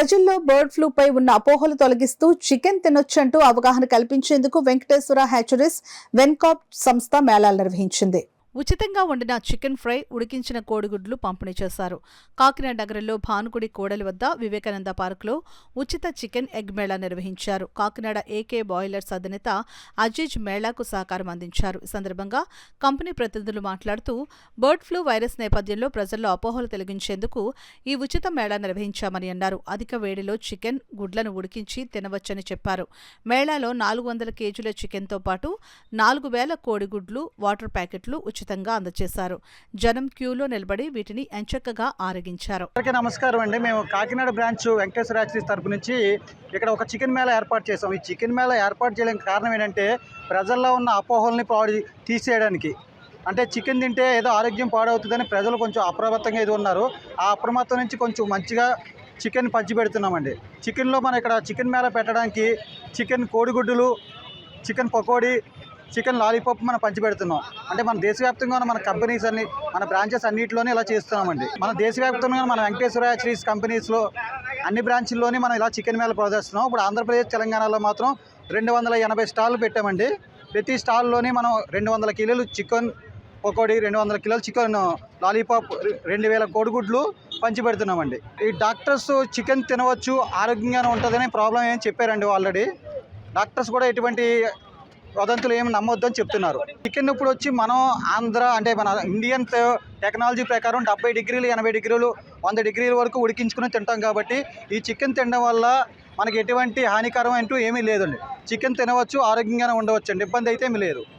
ప్రజల్లో బర్డ్ ఫ్లూపై ఉన్న అపోహలు తొలగిస్తూ చికెన్ తినొచ్చంటూ అవగాహన కల్పించేందుకు వెంకటేశ్వర హ్యాచరీస్ వెన్కాప్ సంస్థ మేళాలు నిర్వహించింది. ఉచితంగా వండిన చికెన్ ఫ్రై, ఉడికించిన కోడిగుడ్లు పంపిణీ చేశారు. కాకినాడ నగరంలో భానుగుడి కోడలి వద్ద వివేకానంద పార్కులో ఉచిత చికెన్ ఎగ్ మేళా నిర్వహించారు. కాకినాడ ఏకే బాయిలర్స్ అధినేత అజీజ్ మేళాకు సహకారం అందించారు. ఈ సందర్భంగా కంపెనీ ప్రతినిధులు మాట్లాడుతూ బర్డ్ ఫ్లూ వైరస్ నేపథ్యంలో ప్రజల్లో అపోహలు తొలగించేందుకు ఈ ఉచిత మేళా నిర్వహించామని అన్నారు. అధిక వేడిలో చికెన్ గుడ్లను ఉడికించి తినవచ్చని చెప్పారు. మేళాలో 400 కేజీల చికెన్తో పాటు 4000 కోడిగుడ్లు, వాటర్ ప్యాకెట్లు ఉచితంగా అందజేశారు. జనం క్యూలో నిలబడి వీటిని ఎంచక్కగా ఆరగించారు. నమస్కారం అండి. మేము కాకినాడ బ్రాంచ్ వెంకటేశ్వర హ్యాచరీస్ తరపు నుంచి ఇక్కడ ఒక చికెన్ మేళా ఏర్పాటు చేసాం. ఈ చికెన్ మేళా ఏర్పాటు చేయడానికి కారణం ఏంటంటే ప్రజల్లో ఉన్న అపోహల్ని తీసేయడానికి. అంటే చికెన్ తింటే ఏదో ఆరోగ్యం పాడవుతుందని ప్రజలు కొంచెం అప్రమత్తంగా ఇది ఉన్నారు. ఆ అప్రమత్తం నుంచి కొంచెం మంచిగా చికెన్ పంచి పెడుతున్నామండి. చికెన్లో మనం ఇక్కడ చికెన్ మేళా పెట్టడానికి చికెన్ కోడిగుడ్డులు, చికెన్ పకోడీ, చికెన్ లాలీపాప్ మనం పంచిపెడుతున్నాం. అంటే మన దేశవ్యాప్తంగా మన కంపెనీస్ అన్ని, మన బ్రాంచెస్ అన్నింటిలోనే ఇలా చేస్తున్నామండి. మన దేశవ్యాప్తంగా మన వెంకటేశ్వర హ్యాచరీస్ కంపెనీస్లో అన్ని బ్రాంచుల్లోనే మనం ఇలా చికెన్ మేళ ప్రదర్శిస్తున్నాం. ఇప్పుడు ఆంధ్రప్రదేశ్, తెలంగాణలో మాత్రం 280 స్టాళ్ళు పెట్టామండి. ప్రతి స్టాల్లోనే మనం 200 కిలోలు చికెన్ పకోడీ, 200 కిలోలు చికెన్ లాలీపాప్, 2000 కోడిగుడ్లు పంచిపెడుతున్నామండి. ఈ డాక్టర్స్ చికెన్ తినవచ్చు, ఆరోగ్యంగానే ఉంటుందని ప్రాబ్లం ఏం చెప్పారండి. ఆల్రెడీ డాక్టర్స్ కూడా ఎటువంటి వదంతులు ఏమి నమ్మొద్దని చెప్తున్నారు. చికెన్ ఇప్పుడు వచ్చి మనం ఆంధ్ర అంటే మన ఇండియన్ టెక్నాలజీ ప్రకారం 70 డిగ్రీలు, 80 డిగ్రీలు, 100 డిగ్రీల వరకు ఉడికించుకుని తింటాం. కాబట్టి ఈ చికెన్ తినడం వల్ల మనకి ఎటువంటి హానికరం అంటూ ఏమీ లేదండి. చికెన్ తినవచ్చు, ఆరోగ్యంగానే ఉండవచ్చు అండి. ఇబ్బంది అయితే ఏమీ లేదు.